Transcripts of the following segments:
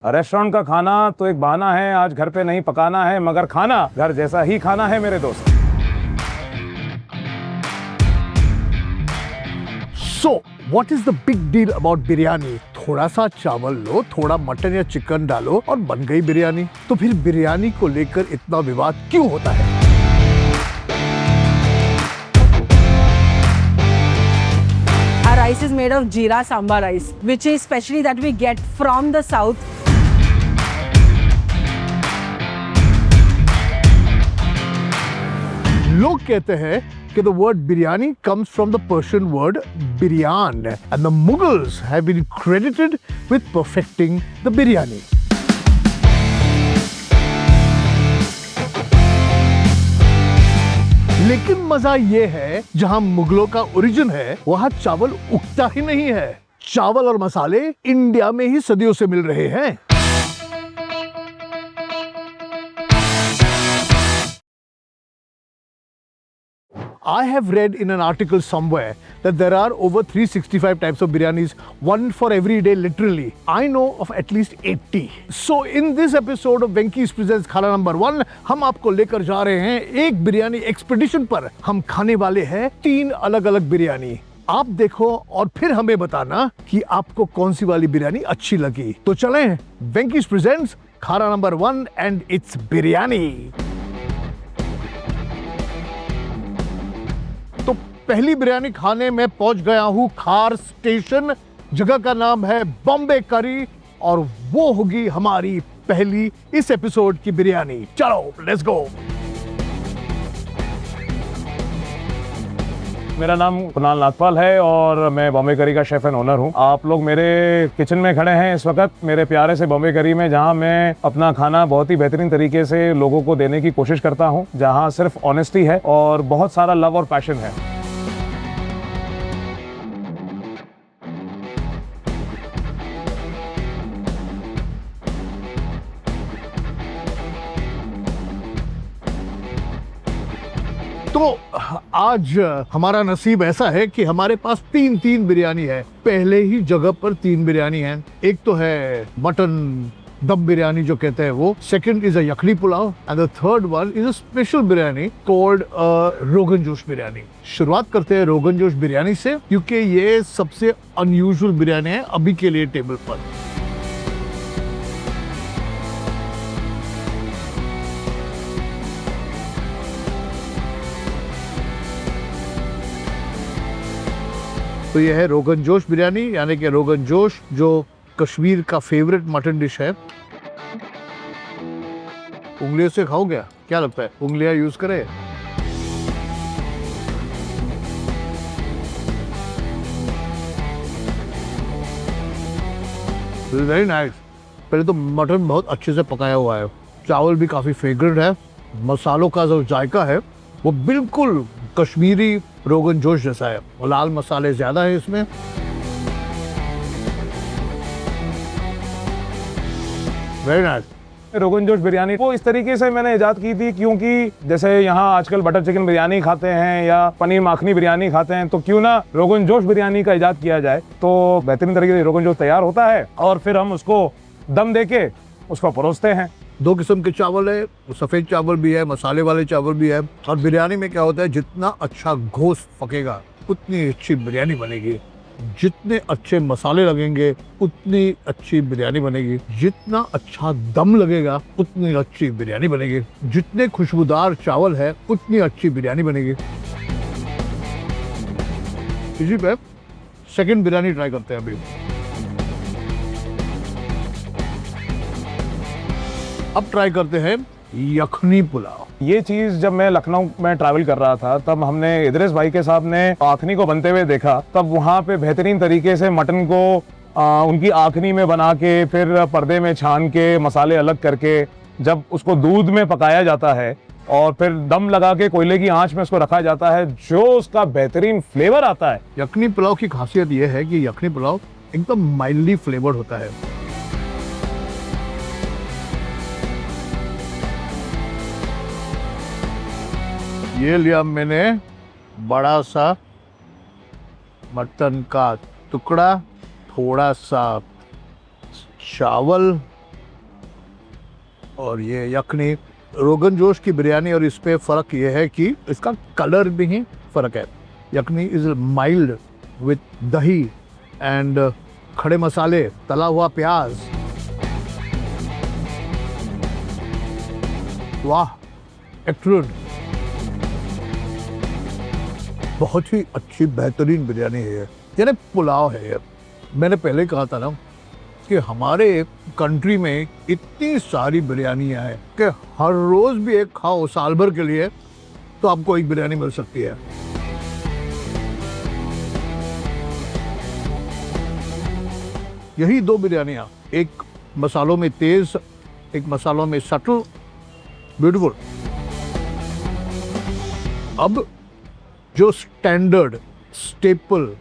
Restaurant का खाना तो एक बहाना है, आज घर पे नहीं पकाना है, मगर खाना घर जैसा ही खाना है मेरे दोस्त। So, what is the big deal about biryani? थोड़ा सा चावल लो, थोड़ा मटन या चिकन डालो और बन गई बिरयानी। तो फिर बिरयानी को लेकर इतना विवाद क्यों होता है? Our rice is made of jeera sambar rice, which is specially that we get from the south. लोग कहते हैं कि the word biryani comes from the Persian word biryan, and the Mughals have been credited with perfecting the biryani. लेकिन मजा ये है, जहां मुगलों का ओरिजिन है, वहां चावल उगता ही नहीं है। चावल और मसाले इंडिया में ही सदियों से मिल रहे हैं। I have read in an article somewhere that there are over 365 types of biryanis, one for every day literally. I know of at least 80. So in this episode of Venky's Presents खाना number 1, हम आपको लेकर जा रहे हैं एक biryani expedition पर। हम खाने वाले हैं 3 अलग-अलग बिरयानी। आप देखो और फिर हमें बताना कि आपको कौन सी वाली बिरयानी अच्छी लगी। तो चलें, Venky's Presents खाना नंबर 1 and it's बिरयानी। तो पहली बिरयानी खाने में पहुंच गया हूं खार स्टेशन। जगह का नाम है बॉम्बे करी और वो होगी हमारी पहली इस एपिसोड की बिरयानी। चलो लेट्स गो। मेरा नाम कुणाल नाथपाल है और मैं बॉम्बे करी का शेफ एंड ओनर हूँ। आप लोग मेरे किचन में खड़े हैं इस वक्त, मेरे प्यारे से बॉम्बे करी में, जहाँ मैं अपना खाना बहुत ही बेहतरीन तरीके से लोगों को देने की कोशिश करता हूँ, जहाँ सिर्फ ऑनेस्टी है और बहुत सारा लव और पैशन है। तो आज हमारा नसीब ऐसा है कि हमारे पास 3 बिरयानी है। पहले ही जगह पर 3 बिरयानी है। एक तो है मटन दम बिरयानी जो कहते हैं वो, second is a yakhni pulao and the third one is a special biryani called rogan josh biryani. शुरुआत करते हैं रोगन जोश बिरयानी से, क्योंकि ये सबसे अनयूजुअल बिरयानी है अभी के लिए टेबल पर। तो ये है रोगन जोश बिरयानी, यानी कि रोगन जोश जो कश्मीर का फेवरेट मटन डिश है। उंगलियों से खाओ क्या लगता है? उंगलियां यूज करें? Very nice. पहले तो मटन बहुत अच्छे से पकाया हुआ है, चावल भी काफी फ्रेग्रेंट है, मसालों का जो जायका है वो बिल्कुल कश्मीरी रोगन जोश जैसा है और लाल मसाले ज्यादा है इसमें। Very nice. रोगन जोश बिरयानी वो इस तरीके से मैंने इजाद की थी, क्योंकि जैसे यहाँ आजकल बटर चिकन बिरयानी खाते हैं या पनीर माखनी बिरयानी खाते हैं, तो क्यों ना रोगन जोश बिरयानी का इजाद किया जाए। तो बेहतरीन तरीके से रोगन जोश तैयार होता है और फिर हम उसको दम देके उसको परोसते हैं। 2 किस्म के चावल है, सफ़ेद चावल भी है, मसाले वाले चावल भी है। और बिरयानी में क्या होता है, जितना अच्छा गोश्त पकेगा उतनी अच्छी बिरयानी बनेगी। जितने अच्छे मसाले लगेंगे उतनी अच्छी बिरयानी बनेगी। जितना अच्छा दम लगेगा उतनी अच्छी बिरयानी बनेगी। जितने खुशबूदार चावल है उतनी अच्छी बिरयानी बनेगी। इसी पे सेकंड बिरयानी ट्राई करते हैं अभी। अब ट्राई करते हैं यखनी पुलाव। ये चीज जब मैं लखनऊ में ट्रैवल कर रहा था, तब हमने इदरीस भाई के साथ ने आखनी को बनते हुए देखा। तब वहाँ पे बेहतरीन तरीके से मटन को उनकी आखनी में बना के, फिर पर्दे में छान के, मसाले अलग करके, जब उसको दूध में पकाया जाता है और फिर दम लगा के कोयले की आंच में उसको रखा जाता है, जो उसका बेहतरीन फ्लेवर आता है। यखनी पुलाव की खासियत यह है कि यखनी पुलाव एकदम माइल्डली फ्लेवर्ड होता है। ये लिया मैंने बड़ा सा मटन का टुकड़ा, थोड़ा सा चावल, और ये यखनी रोगन जोश की बिरयानी, और इस पे फ़र्क ये है कि इसका कलर भी ही फ़र्क है। यखनी इज़ माइल्ड विथ दही एंड खड़े मसाले, तला हुआ प्याज। वाह, एक्सलेंट, बहुत ही अच्छी बेहतरीन बिरयानी है ये। यानी पुलाव है ये। मैंने पहले कहा था ना कि हमारे कंट्री में इतनी सारी बिरयानियाँ हैं कि हर रोज़ भी एक खाओ साल भर के लिए तो आपको एक बिरयानी मिल सकती है। यही दो बिरयानियाँ, एक मसालों में तेज, एक मसालों में सटल, ब्यूटीफुल। अब जो स्टैंडर्ड स्टेपल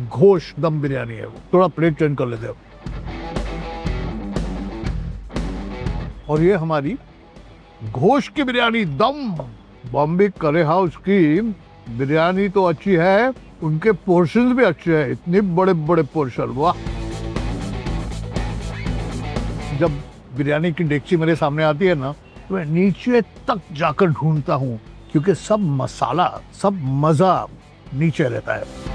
घोष दम बिरयानी है, वो थोड़ा प्लेट चेंज कर लेते हैं। और ये हमारी घोष की बिरयानी दम। बॉम्बे करी हाउस की बिरयानी तो अच्छी है, उनके पोर्शंस भी अच्छे हैं, इतने बड़े बड़े पोर्शन, वाह। जब बिरयानी की डेगची मेरे सामने आती है ना, तो मैं नीचे तक जाकर ढूंढता हूँ, क्योंकि सब मसाला, सब मजा नीचे रहता है।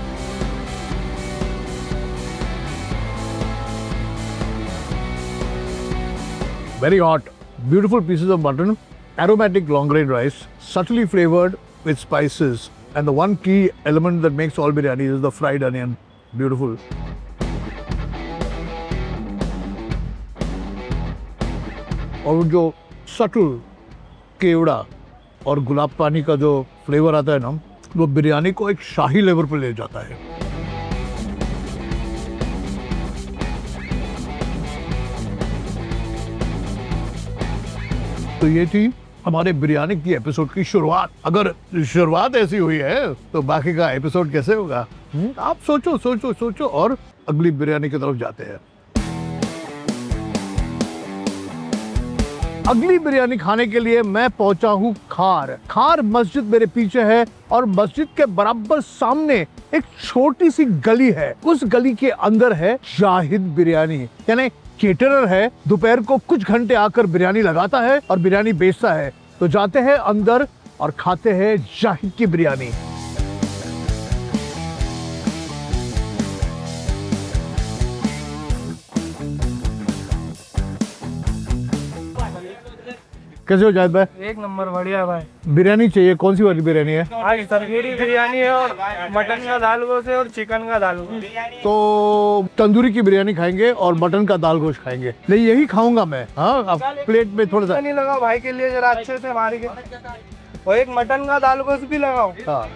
Very hot, beautiful pieces of mutton, aromatic long grain rice, subtly flavored with spices, and the one key element that makes all biryani is the fried onion. Beautiful. और जो सटल केवड़ा और गुलाब पानी का जो फ्लेवर आता है ना, वो बिरयानी को एक शाही लेवल पर ले जाता है। तो ये थी हमारे बिरयानी की एपिसोड की शुरुआत। अगर शुरुआत ऐसी हुई है तो बाकी का एपिसोड कैसे होगा? आप सोचो सोचो सोचो और अगली बिरयानी की तरफ जाते हैं। अगली बिरयानी खाने के लिए मैं पहुंचा हूँ खार। खार मस्जिद मेरे पीछे है और मस्जिद के बराबर सामने एक छोटी सी गली है। उस गली के अंदर है जाहिद बिरयानी, यानी केटरर है, दोपहर को कुछ घंटे आकर बिरयानी लगाता है और बिरयानी बेचता है। तो जाते हैं अंदर और खाते हैं जाहिद की बिरयानी। कैसे हो जाहिद भाई? एक नंबर, बढ़िया भाई। बिरयानी चाहिए, कौन सी वाली बिरयानी है? आज तंदूरी बिरयानी है और मटन का दाल गोश्त है और चिकन का दाल गोश्त। तो तंदूरी की बिरयानी खाएंगे और मटन का दाल गोश्त खाएंगे। नहीं, यही खाऊंगा मैं। हाँ, अब प्लेट में थोड़ा सा नहीं लगाओ भाई के लिए, जरा अच्छे से मारी के, और एक मटन का दाल गोश्त भी लगाओ। हाँ।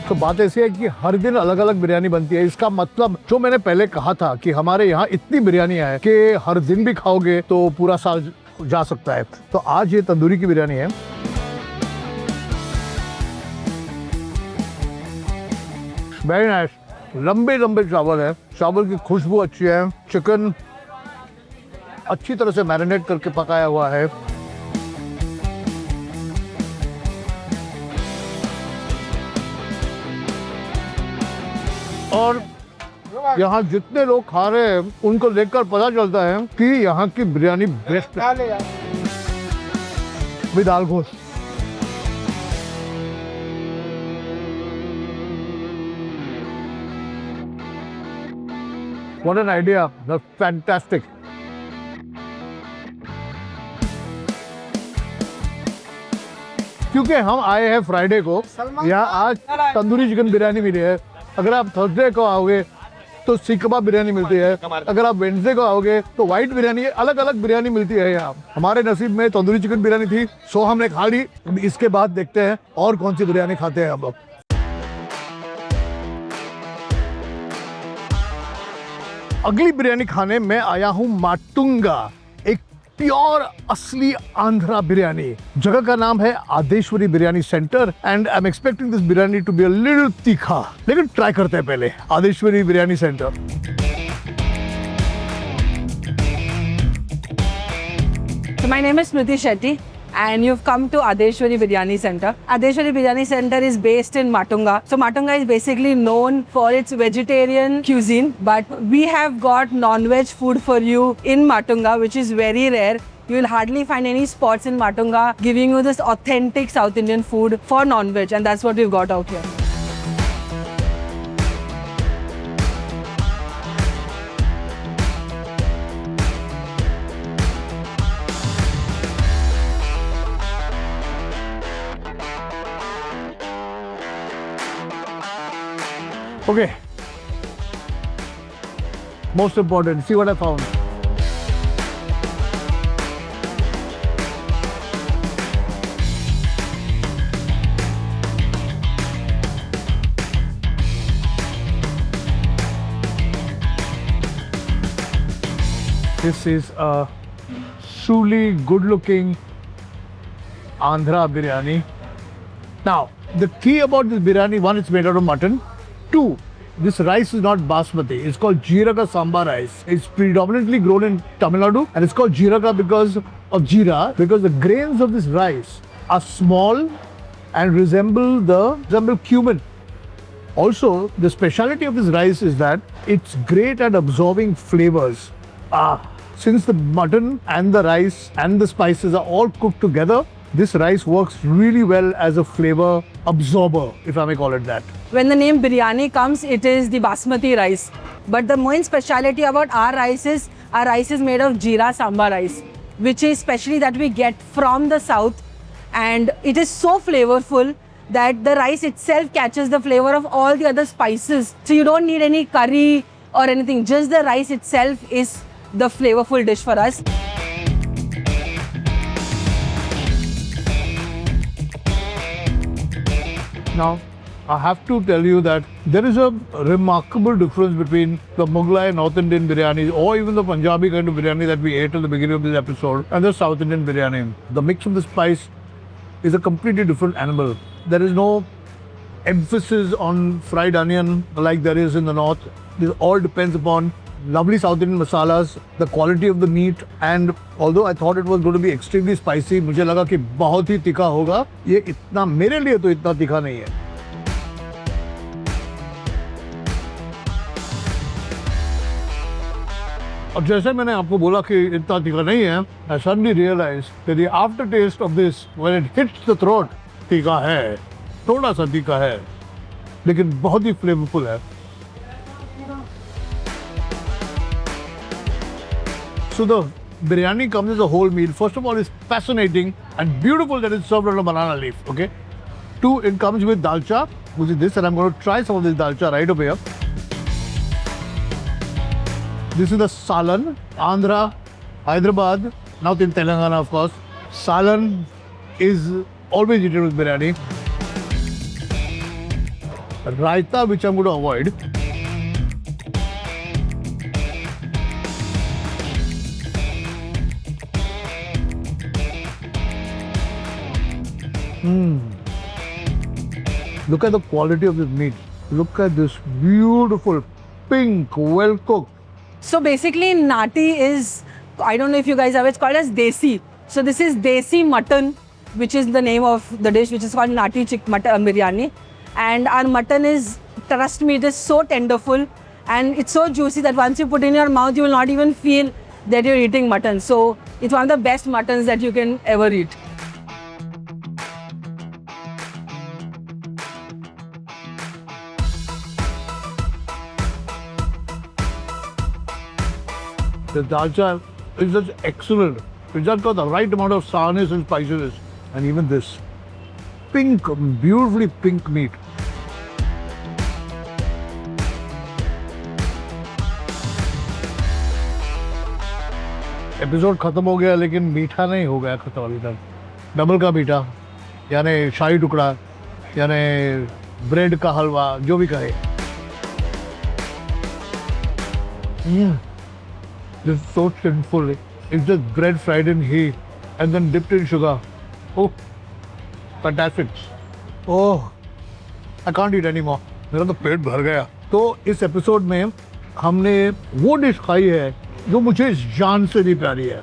तो बात ऐसी है कि हर दिन अलग अलग बिरयानी बनती है। इसका मतलब जो मैंने पहले कहा था कि हमारे यहाँ इतनी बिरयानियाँ है कि हर दिन भी खाओगे तो पूरा साल जा सकता है। तो आज ये तंदूरी की बिरयानी है। वेरी नाइस, लंबे लंबे चावल है, चावल की खुशबू अच्छी है, चिकन अच्छी तरह से मैरिनेट करके पकाया हुआ है। और यहाँ जितने लोग खा रहे हैं उनको देखकर पता चलता है कि यहाँ की बिरयानी बेस्ट है। विद दाल गोश्त। What an idea! That's fantastic. क्योंकि हम आए हैं फ्राइडे को, यहाँ आज तंदूरी चिकन बिरयानी मिली है। अगर आप थर्सडे को आओगे तो सीख कबाब बिरयानी मिलती है, अगर आप वेडनेसडे को आओगे तो व्हाइट बिरयानी, अलग अलग बिरयानी मिलती है यहाँ। हमारे नसीब में तंदूरी चिकन बिरयानी थी, सो हमने खा ली। इसके बाद देखते हैं और कौन सी बिरयानी खाते हैं हम लोग। अगली बिरयानी खाने मैं आया हूँ माटुंगा, एक प्योर असली आंध्रा बिरयानी। जगह का नाम है Adeshwari biryani centre and I am expecting this biryani to be a little तीखा, लेकिन ट्राई करते हैं पहले Adeshwari biryani centre. So my name is Smriti Shetty and you've come to Adeshwari Biryani Center. Adeshwari Biryani Center is based in Matunga. So Matunga is basically known for its vegetarian cuisine, but we have got non-veg food for you in Matunga, which is very rare. You will hardly find any spots in Matunga giving you this authentic South Indian food for non-veg, and that's what we've got out here. Okay. Most important, see what I found. This is a truly good-looking Andhra biryani. Now, the key about this biryani, one, it's made out of mutton. Two, this rice is not basmati. It's called Jeeraka Samba rice. It's predominantly grown in Tamil Nadu, and it's called Jeeraka because of jeera, because the grains of this rice are small and resemble cumin. Also, the speciality of this rice is that it's great at absorbing flavors. Since the mutton and the rice and the spices are all cooked together, this rice works really well as a flavor absorber, if I may call it that. When the name biryani comes, it is the basmati rice. But the main speciality about our rice is made of jeera samba rice, which is specially that we get from the south, and it is so flavorful that the rice itself catches the flavor of all the other spices. So you don't need any curry or anything, just the rice itself is the flavorful dish for us. Now, I have to tell you that there is a remarkable difference between the Mughlai North Indian biryanis or even the Punjabi kind of biryani that we ate at the beginning of this episode and the South Indian biryani. The mix of the spice is a completely different animal. There is no emphasis on fried onion like there is in the north. This all depends upon lovely South Indian masalas, the quality of the meat, and although I thought it was going to be extremely spicy, मुझे लगा कि बहुत ही तीखा होगा. ये इतना मेरे लिए तो इतना तीखा नहीं है. और जैसे मैंने आपको बोला कि इतना तीखा नहीं है, I suddenly realized that the aftertaste of this, when it hits the throat, तीखा है, थोड़ा सा तीखा है, लेकिन बहुत ही फ्लेवरफुल है. So the biryani comes as a whole meal. First of all, it's fascinating and beautiful that it's served on a banana leaf. Okay. Two, it comes with dalcha, which is this, and I'm going to try some of this dalcha right over here. This is the salan, Andhra, Hyderabad, now in Telangana, of course. Salan is always eaten with biryani. Raita, which I'm going to avoid. Look at the quality of this meat. Look at this beautiful, pink, well cooked. So basically, nati is, I don't know if you guys have, it's called as desi. So this is desi mutton, which is the name of the dish, which is called nati mutton biryani. And our mutton is, trust me, it is so tenderful and it's so juicy that once you put it in your mouth, you will not even feel that you're eating mutton. So it's one of the best muttons that you can ever eat. The dalcha is just excellent. It's just got the right amount of sourness and spices. And even this pink, beautifully pink meat. Episode खत्म हो गया लेकिन मीठा नहीं हो गया खत्म अभी तक. डबल का मीठा यानी शाही टुकड़ा यानी ब्रेड का हलवा जो भी कहे. This is so sinful. It's just bread fried in ghee and then dipped in sugar. Oh, fantastic. Oh, I can't eat anymore. मेरा तो पेट भर गया. तो इस एपिसोड में हमने वो डिश खाई है जो मुझे इस जान से भी प्यारी है.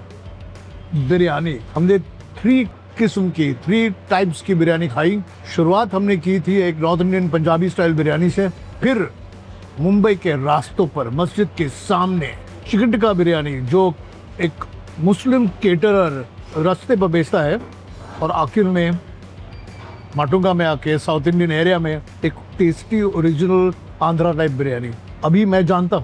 बिरयानी। हमने 3 टाइप्स की बिरयानी खाई। शुरुआत हमने की थी एक north Indian Punjabi style biryani से, फिर मुंबई के रास्तों पर मस्जिद के सामने चिकन टिक्का बिरयानी जो एक मुस्लिम केटरर रास्ते पर बेचता है, और आखिर में माटुंगा में आके साउथ इंडियन एरिया में एक tasty original Andhra type biryani. अभी मैं जानता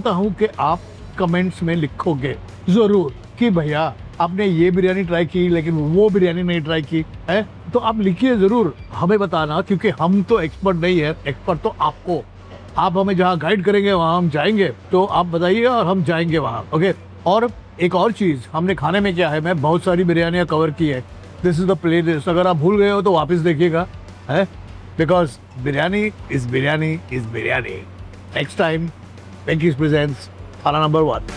हूँ कि आप कमेंट्स में लिखोगे ज़रूर कि भैया आपने ये बिरयानी ट्राई की लेकिन वो बिरयानी नहीं ट्राई की है, तो आप लिखिए ज़रूर हमें बताना, क्योंकि हम तो एक्सपर्ट नहीं है, एक्सपर्ट तो आप हमें जहाँ गाइड करेंगे वहाँ हम जाएंगे, तो आप बताइए और हम जाएंगे वहाँ। ओके, और एक और चीज़ हमने खाने में क्या है, मैं बहुत सारी बिरयानियाँ कवर की है। दिस इज़ द प्लेलिस्ट, अगर आप भूल गए हो तो वापस देखिएगा, है, because biryani is biryani. Next time Venky's presents खाना नंबर 1।